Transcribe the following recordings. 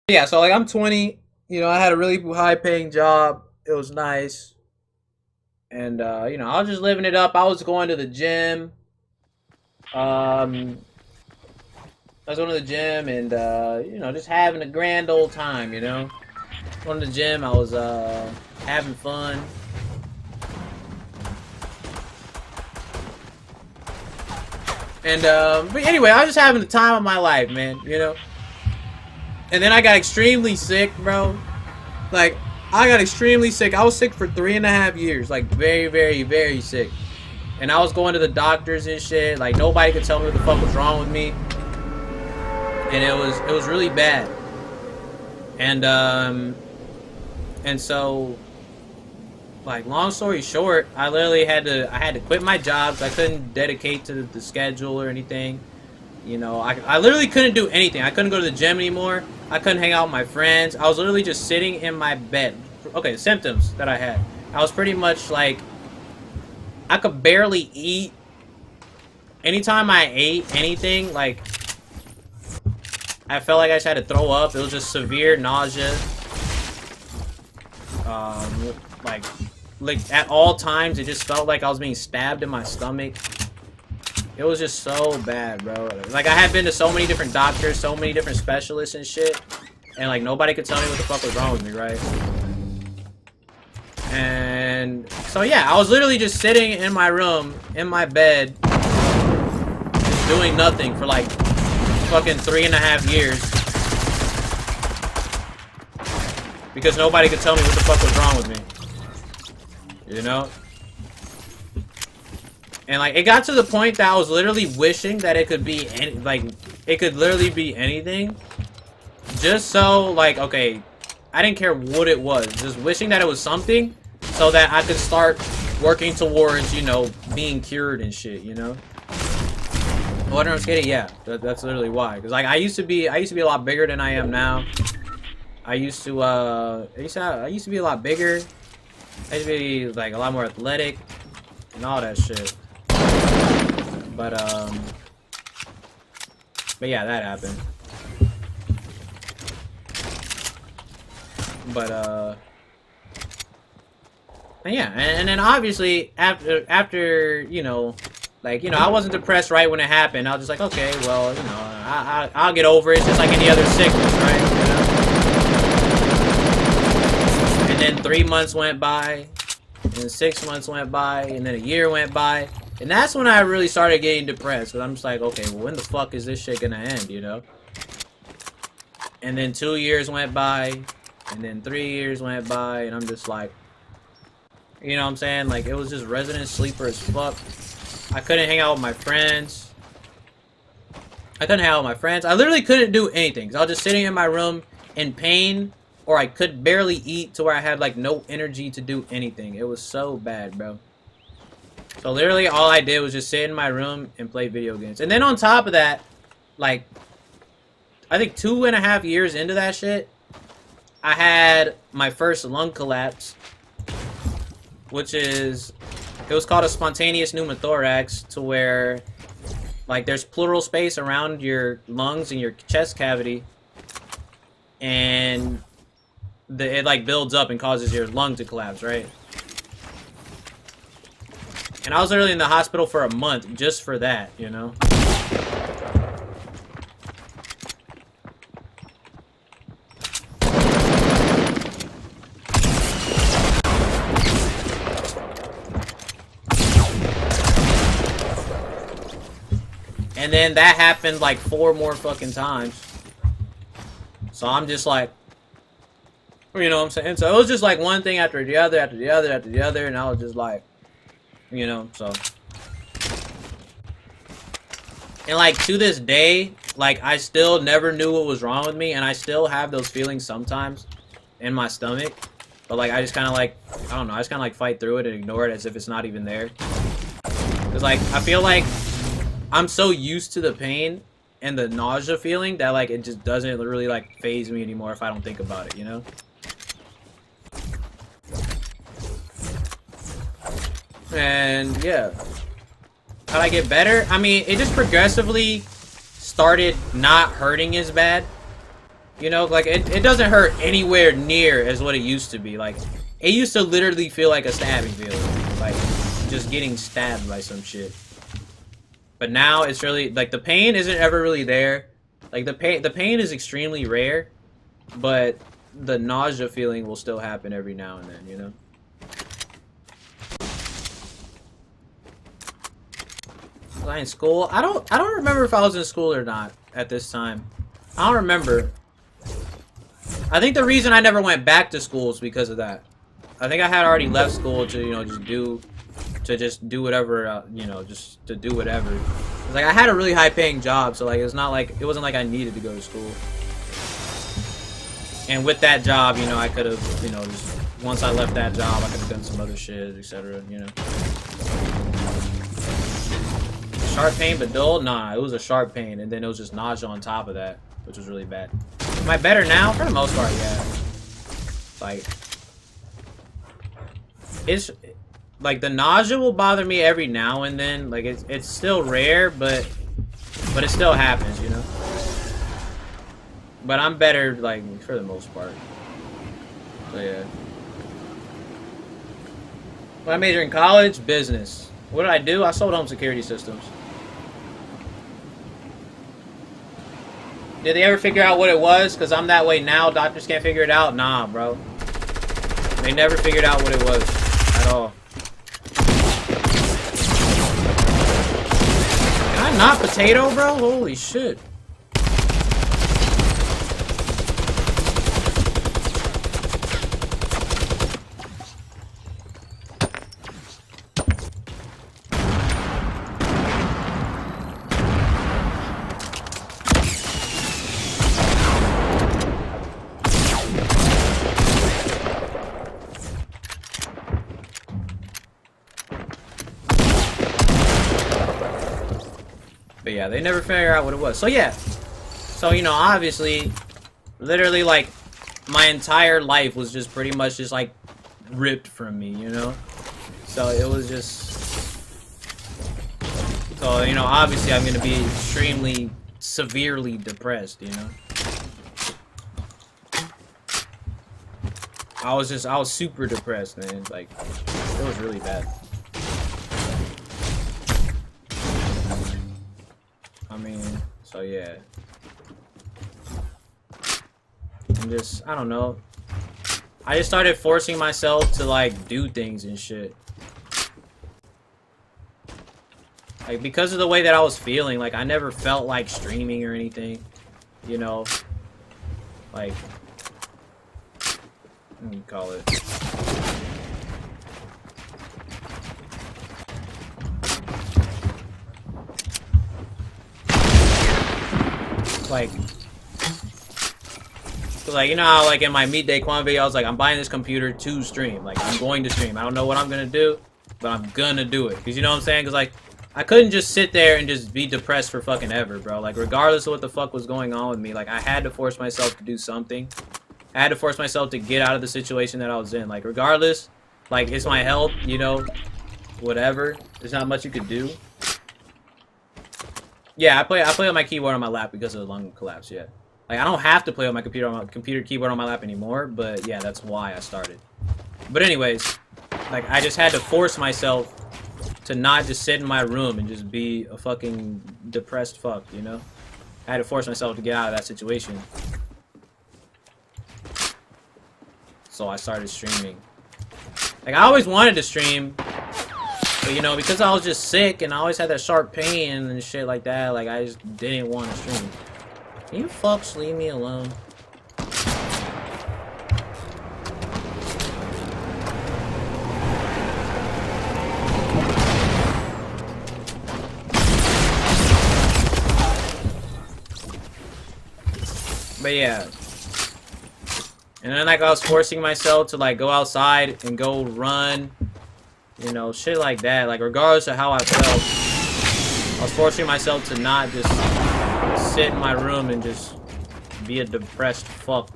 Yeah, so like I'm 20. I had a really high paying job. It was nice, and I was just living it up. I was going to the gym. Um, I was going to the gym and just having a grand old time. Going to the gym. I was having fun. And but anyway, I was just having the time of my life, man. And then I got extremely sick, bro. Like I got extremely sick. I was sick for 3.5 years, like very, very, very sick. And I was going to the doctors and shit. Like nobody could tell me what the fuck was wrong with me, and it was really bad. And so, like, long story short, I had to quit my jobs. I couldn't dedicate to the schedule or anything. I literally couldn't do anything. I couldn't go to the gym anymore. I couldn't hang out with my friends. I was literally just sitting in my bed. Okay, the symptoms that I had. I was pretty much like, I could barely eat. Anytime I ate anything, like, I felt like I just had to throw up. It was just severe nausea. Like, at all times, it just felt like I was being stabbed in my stomach. It was just so bad, bro. Like, I had been to so many different doctors, so many different specialists and shit, and like nobody could tell me what the fuck was wrong with me, right? And so yeah, I was literally just sitting in my room, in my bed, doing nothing for like fucking 3.5 years because nobody could tell me what the fuck was wrong with me. And like it got to the point that I was literally wishing that it could be it could literally be anything, just so like, okay, I didn't care what it was, just wishing that it was something so that I could start working towards being cured and shit. What I'm getting, yeah, that's literally why. Because like I used to be a lot bigger than I am now. I used to be a lot bigger. I used to be like a lot more athletic and all that shit. But yeah, that happened. But and yeah, and then obviously after I wasn't depressed right when it happened. I was just like, okay, well, I'll get over it, just like any other sickness, right? And then 3 months went by, and then 6 months went by, and then a year went by. And that's when I really started getting depressed, because I'm just like, okay, well, when the fuck is this shit gonna end, And then 2 years went by, and then 3 years went by, and I'm just like, you know what I'm saying? Like, it was just resident sleeper as fuck. I couldn't hang out with my friends. I literally couldn't do anything, because I was just sitting in my room in pain, or I could barely eat to where I had, like, no energy to do anything. It was so bad, bro. So literally all I did was just sit in my room and play video games. And then on top of that, like, I think 2.5 years into that shit, I had my first lung collapse, it was called a spontaneous pneumothorax, to where, like, there's pleural space around your lungs and your chest cavity, and it, like, builds up and causes your lung to collapse, right? And I was literally in the hospital for a month just for that, And then that happened like 4 more fucking times. So I'm just like, you know what I'm saying? So it was just like one thing after the other, after the other, after the other, and I was just like, so. And like to this day, like I still never knew what was wrong with me, and I still have those feelings sometimes in my stomach. But like I just kind of like, I don't know, I just kind of like fight through it and ignore it as if it's not even there. Because like I feel like I'm so used to the pain and the nausea feeling that like it just doesn't really like phase me anymore if I don't think about it, And yeah, how'd I get better? I mean, it just progressively started not hurting as bad. You know, like, it doesn't hurt anywhere near as what it used to be. Like, it used to literally feel like a stabbing feeling. Like, just getting stabbed by some shit. But now it's really, like, the pain isn't ever really there. Like, the pain is extremely rare. But the nausea feeling will still happen every now and then, you know? Was I in school? I don't remember if I was in school or not at this time. I don't remember. I think the reason I never went back to school is because of that. I think I had already left school to, you know, just do whatever, you know, just to do whatever. It's like I had a really high paying job, so like it's not like it wasn't like I needed to go to school. And with that job, you know, I could have, you know, just once I left that job, I could have done some other shit, etc. You know. Sharp pain but dull? Nah, it was a sharp pain, and then it was just nausea on top of that, which was really bad. Am I better now? For the most part, yeah. Like, it's like the nausea will bother me every now and then. Like, it's still rare, but it still happens, you know. But I'm better, like, for the most part. So yeah. What I majored in college? Business. What did I do? I sold home security systems. Did they ever figure out what it was? Because I'm that way now. Doctors can't figure it out? Nah, bro. They never figured out what it was. At all. Can I not potato, bro? Holy shit. But yeah, they never figure out what it was. So yeah. So, you know, obviously, literally, like, my entire life was just pretty much just, like, ripped from me, you know? So it was just... So, you know, obviously I'm gonna be extremely, severely depressed, you know? I was super depressed, man. Like, it was really bad. I mean, so yeah. I don't know. I just started forcing myself to, like, do things and shit. Like, because of the way that I was feeling, like, I never felt like streaming or anything. You know? Like, what do you call it? Like, you know how, like, in my Meet Daquan video, I was like, I'm buying this computer to stream. Like, I'm going to stream. I don't know what I'm gonna do, but I'm gonna do it. Because, you know what I'm saying? Because, like, I couldn't just sit there and just be depressed for fucking ever, bro. Like, regardless of what the fuck was going on with me, like, I had to force myself to do something. I had to force myself to get out of the situation that I was in. Like, regardless, like, it's my health, you know, whatever. There's not much you could do. Yeah, I play on my keyboard on my lap because of the lung collapse, yeah. Like, I don't have to play on my computer keyboard on my lap anymore, but yeah, that's why I started. But anyways, like, I just had to force myself to not just sit in my room and just be a fucking depressed fuck, you know? I had to force myself to get out of that situation. So I started streaming. Like, I always wanted to stream, but, you know, because I was just sick and I always had that sharp pain and shit like that, like, I just didn't want to stream. Can you fucks leave me alone? But yeah. And then, like, I was forcing myself to, like, go outside and go run. You know, shit like that. Like, regardless of how I felt, I was forcing myself to not just sit in my room and just be a depressed fuck.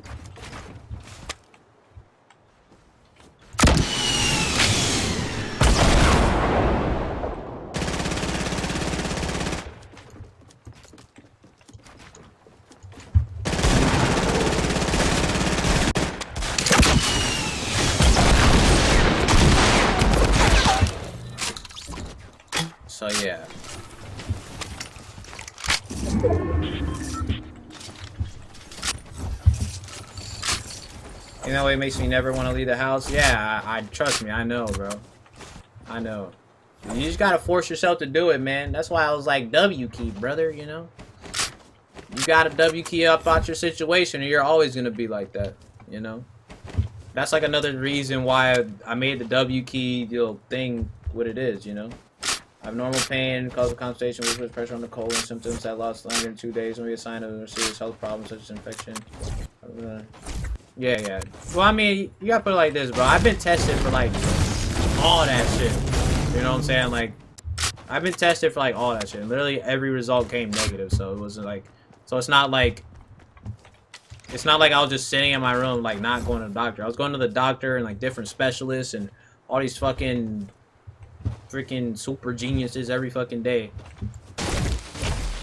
So yeah. You know, it makes me never want to leave the house. Yeah, I trust me. I know, bro. I know. You just gotta force yourself to do it, man. That's why I was like, W key, brother. You know, you gotta W key up out your situation, or you're always gonna be like that. You know, that's like another reason why I made the W key thing what it is. You know. I have normal pain, causal constipation, weakness, pressure on the colon, symptoms that last longer than 2 days, may be a sign of a serious health problem such as infection. Yeah. Well, I mean, you gotta put it like this, bro. I've been tested for like all that shit. You know what I'm saying? Like, I've been tested for like all that shit. Literally every result came negative, so it wasn't like, so it's not like I was just sitting in my room like not going to the doctor. I was going to the doctor and like different specialists and all these fucking freaking super geniuses every fucking day,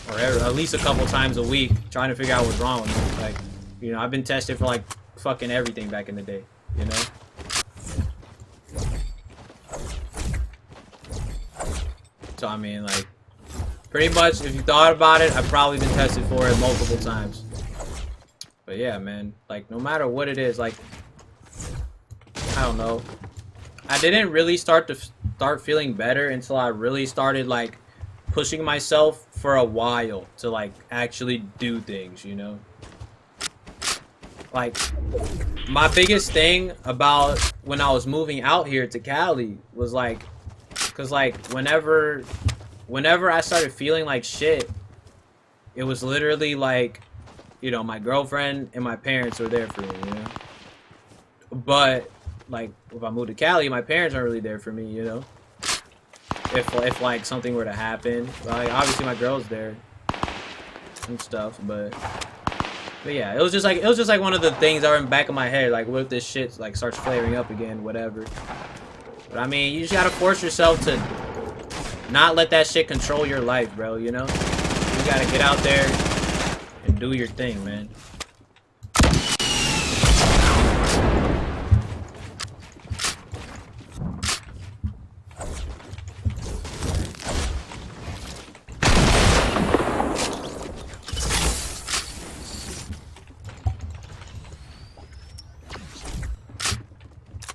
or at least a couple times a week, trying to figure out what's wrong with me. Like, you know, I've been tested for like fucking everything back in the day, you know. So I mean, like, pretty much, if you thought about it, I've probably been tested for it multiple times. But yeah, man, like, no matter what it is, like, I don't know. I didn't really start feeling better until I really started like pushing myself for a while to like actually do things, you know? Like, my biggest thing about when I was moving out here to Cali was like, cause like whenever I started feeling like shit, it was literally like, you know, my girlfriend and my parents were there for me, you know? But like, if I moved to Cali, my parents aren't really there for me, you know? If like something were to happen, like obviously my girl's there and stuff, but yeah, it was just like one of the things that were in the back of my head, like, what if this shit like starts flaring up again, whatever. But I mean, you just gotta force yourself to not let that shit control your life, bro, you know? You gotta get out there and do your thing, man.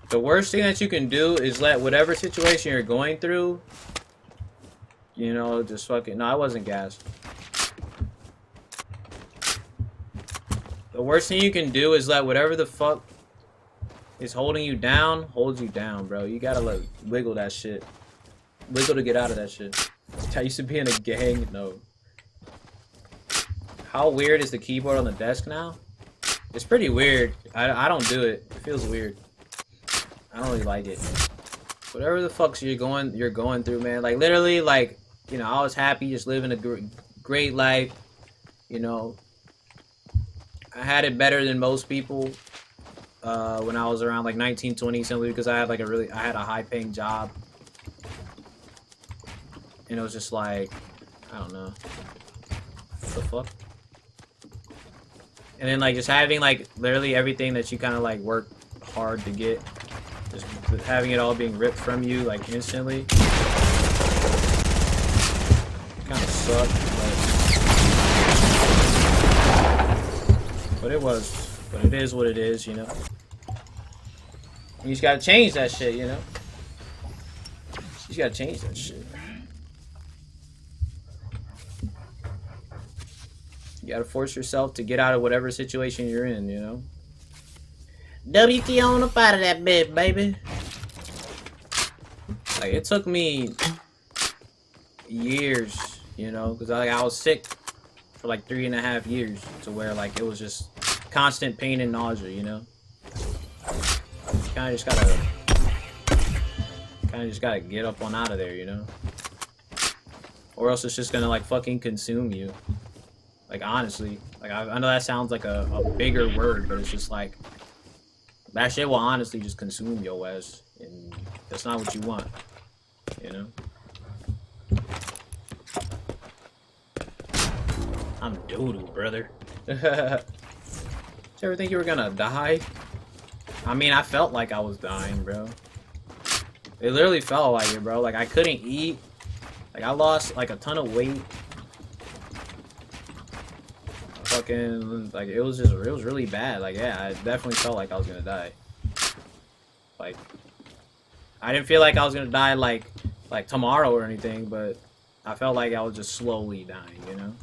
The worst thing that you can do is let whatever situation you're going through, you know, just fucking... No, I wasn't gassed. The worst thing you can do is let whatever the fuck is holding you down, hold you down, bro. You gotta wiggle that shit. Wiggle to get out of that shit. I used to be in a gang. No. How weird is the keyboard on the desk now? It's pretty weird. I don't do it. It feels weird. I don't really like it. Whatever the fuck you're going through, man. Like, literally, like, you know, I was happy just living a great life. You know, I had it better than most people when I was around like 19, 20, simply because I had like I had a high paying job. And it was just like, I don't know. What the fuck? And then like just having like literally everything that you kind of like work hard to get. Just having it all being ripped from you, like, instantly. Kind of sucked, but it is what it is, you know? You just gotta change that shit, you know? You just gotta change that shit. You gotta force yourself to get out of whatever situation you're in, you know? W key on up out of that bed, baby. Like, it took me years, you know, because like, I was sick for like 3.5 years, to where like it was just constant pain and nausea, you know. You kind of just gotta get up on out of there, you know, or else it's just gonna like fucking consume you. Like, honestly, like I know that sounds like a bigger word, but it's just like, that shit will honestly just consume your ass, and that's not what you want, you know? I'm doo-doo, brother. Did you ever think you were gonna die? I mean, I felt like I was dying, bro. It literally felt like it, bro. Like, I couldn't eat. Like, I lost, like, a ton of weight. Fucking, like, it was really bad. Like, yeah, I definitely felt like I was gonna die. Like, I didn't feel like I was gonna die, like tomorrow or anything, but I felt like I was just slowly dying, you know?